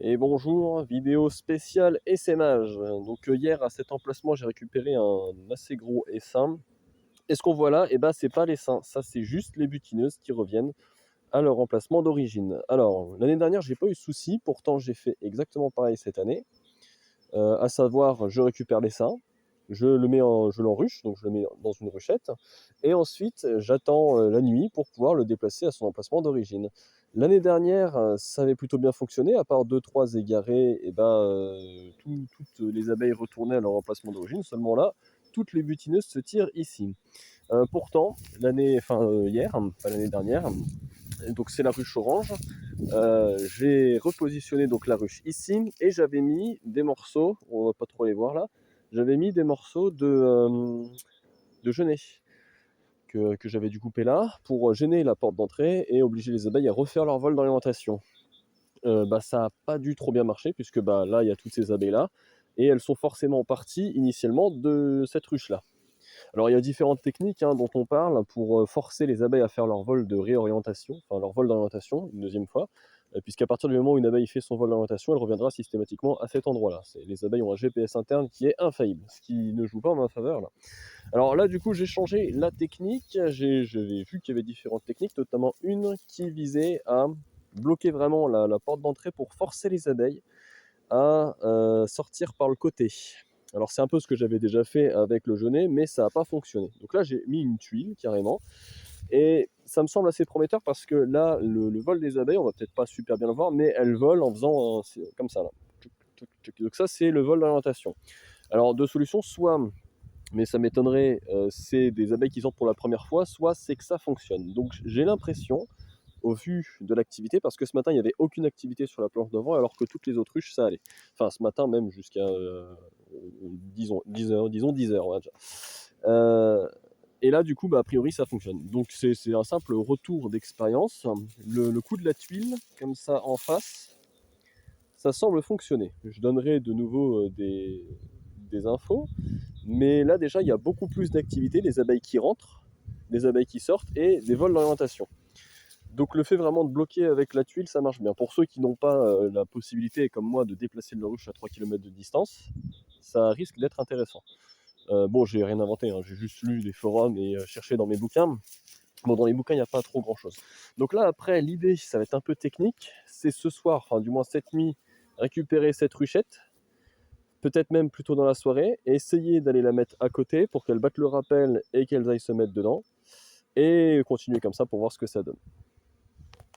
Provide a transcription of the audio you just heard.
Et bonjour, vidéo spéciale essaimage. Donc hier à cet emplacement j'ai récupéré un assez gros essaim. Et ce qu'on voit là, c'est pas l'essaim, ça c'est juste les butineuses qui reviennent à leur emplacement d'origine. Alors l'année dernière j'ai pas eu de souci, pourtant j'ai fait exactement pareil cette année. À savoir je récupère l'essaim, je l'enruche, donc je le mets dans une ruchette, et ensuite j'attends la nuit pour pouvoir le déplacer à son emplacement d'origine. L'année dernière, ça avait plutôt bien fonctionné, à part deux trois égarés, toutes les abeilles retournaient à leur emplacement d'origine, seulement là, toutes les butineuses se tirent ici. Pourtant, hier, pas l'année dernière, donc c'est la ruche orange, j'ai repositionné donc la ruche ici et j'avais mis des morceaux, on va pas trop les voir là, j'avais mis des morceaux de genêt que j'avais dû couper là pour gêner la porte d'entrée et obliger les abeilles à refaire leur vol d'orientation. Ça n'a pas dû trop bien marcher puisque là il y a toutes ces abeilles là et elles sont forcément parties initialement de cette ruche là. Alors il y a différentes techniques dont on parle pour forcer les abeilles à faire leur vol de réorientation, enfin leur vol d'orientation une deuxième fois, puisqu'à partir du moment où une abeille fait son vol d'orientation, elle reviendra systématiquement à cet endroit-là. Les abeilles ont un GPS interne qui est infaillible, ce qui ne joue pas en ma faveur là. Alors là du coup j'ai changé la technique, j'ai vu qu'il y avait différentes techniques, notamment une qui visait à bloquer vraiment la porte d'entrée pour forcer les abeilles à sortir par le côté. Alors c'est un peu ce que j'avais déjà fait avec le genêt, mais ça n'a pas fonctionné. Donc là j'ai mis une tuile carrément, et ça me semble assez prometteur parce que là le vol des abeilles, on va peut-être pas super bien le voir, mais elles volent en faisant comme ça là. Donc ça c'est le vol d'orientation. Alors deux solutions, soit, mais ça m'étonnerait, c'est des abeilles qui sortent pour la première fois, soit c'est que ça fonctionne. Donc j'ai l'impression, au vu de l'activité, parce que ce matin il n'y avait aucune activité sur la planche d'avant alors que toutes les autruches ça allait. Enfin ce matin même jusqu'à disons 10 heures, disons 10 heures, on va dire. Et là du coup a priori ça fonctionne. Donc c'est un simple retour d'expérience. Le coup de la tuile comme ça en face, ça semble fonctionner. Je donnerai de nouveau des infos, mais là déjà il y a beaucoup plus d'activité, les abeilles qui rentrent, les abeilles qui sortent et des vols d'orientation. Donc le fait vraiment de bloquer avec la tuile, ça marche bien. Pour ceux qui n'ont pas la possibilité, comme moi, de déplacer leur ruche à 3 km de distance, ça risque d'être intéressant. Bon, j'ai rien inventé, j'ai juste lu des forums et cherché dans mes bouquins. Bon, dans les bouquins, il n'y a pas trop grand-chose. Donc là, après, l'idée, ça va être un peu technique. C'est ce soir, enfin du moins cette nuit, récupérer cette ruchette, peut-être même plutôt dans la soirée, et essayer d'aller la mettre à côté pour qu'elle batte le rappel et qu'elles aillent se mettre dedans, et continuer comme ça pour voir ce que ça donne.